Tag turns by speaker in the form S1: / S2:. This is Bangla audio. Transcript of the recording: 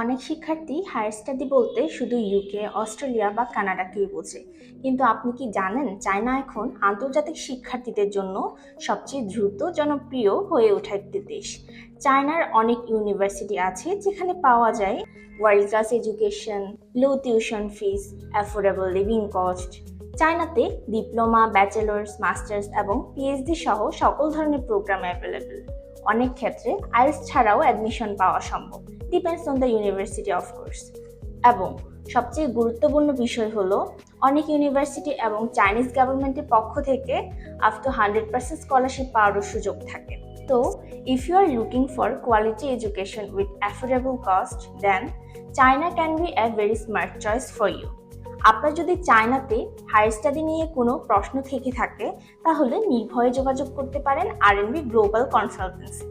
S1: অনেক শিক্ষার্থী হায়ার স্টাডি বলতে শুধু ইউকে, অস্ট্রেলিয়া বা কানাডাকেই বোঝে। কিন্তু আপনি কি জানেন চায়না এখন আন্তর্জাতিক শিক্ষার্থীদের জন্য সবচেয়ে দ্রুত জনপ্রিয় হয়ে ওঠা একটি দেশ। চায়নার অনেক ইউনিভার্সিটি আছে যেখানে পাওয়া যায় world class education, low tuition fees, affordable living cost. চায়নাতে ডিপ্লোমা, ব্যাচেলার্স, মাস্টার্স এবং পিএইচডি সহ সকল ধরনের প্রোগ্রাম অ্যাভেলেবল। অনেক ক্ষেত্রে আইএলটিএস ছাড়াও অ্যাডমিশন পাওয়া সম্ভব, depends on the university of course. এবং সবচেয়ে গুরুত্বপূর্ণ বিষয় হলো অনেক ইউনিভার্সিটি এবং চাইনিজ গভর্নমেন্টের পক্ষ থেকে আপ টু 100% স্কলারশিপ পাওয়ারও সুযোগ থাকে। তো if you are looking for quality education with affordable cost, then China can be a very smart choice for you. আপনার যদি চায়নাতে হায়ার স্টাডি নিয়ে কোনো প্রশ্ন থেকে থাকে তাহলে নির্ভয়ে যোগাযোগ করতে পারেন আরএনবি গ্লোবাল কনসালটেন্সি।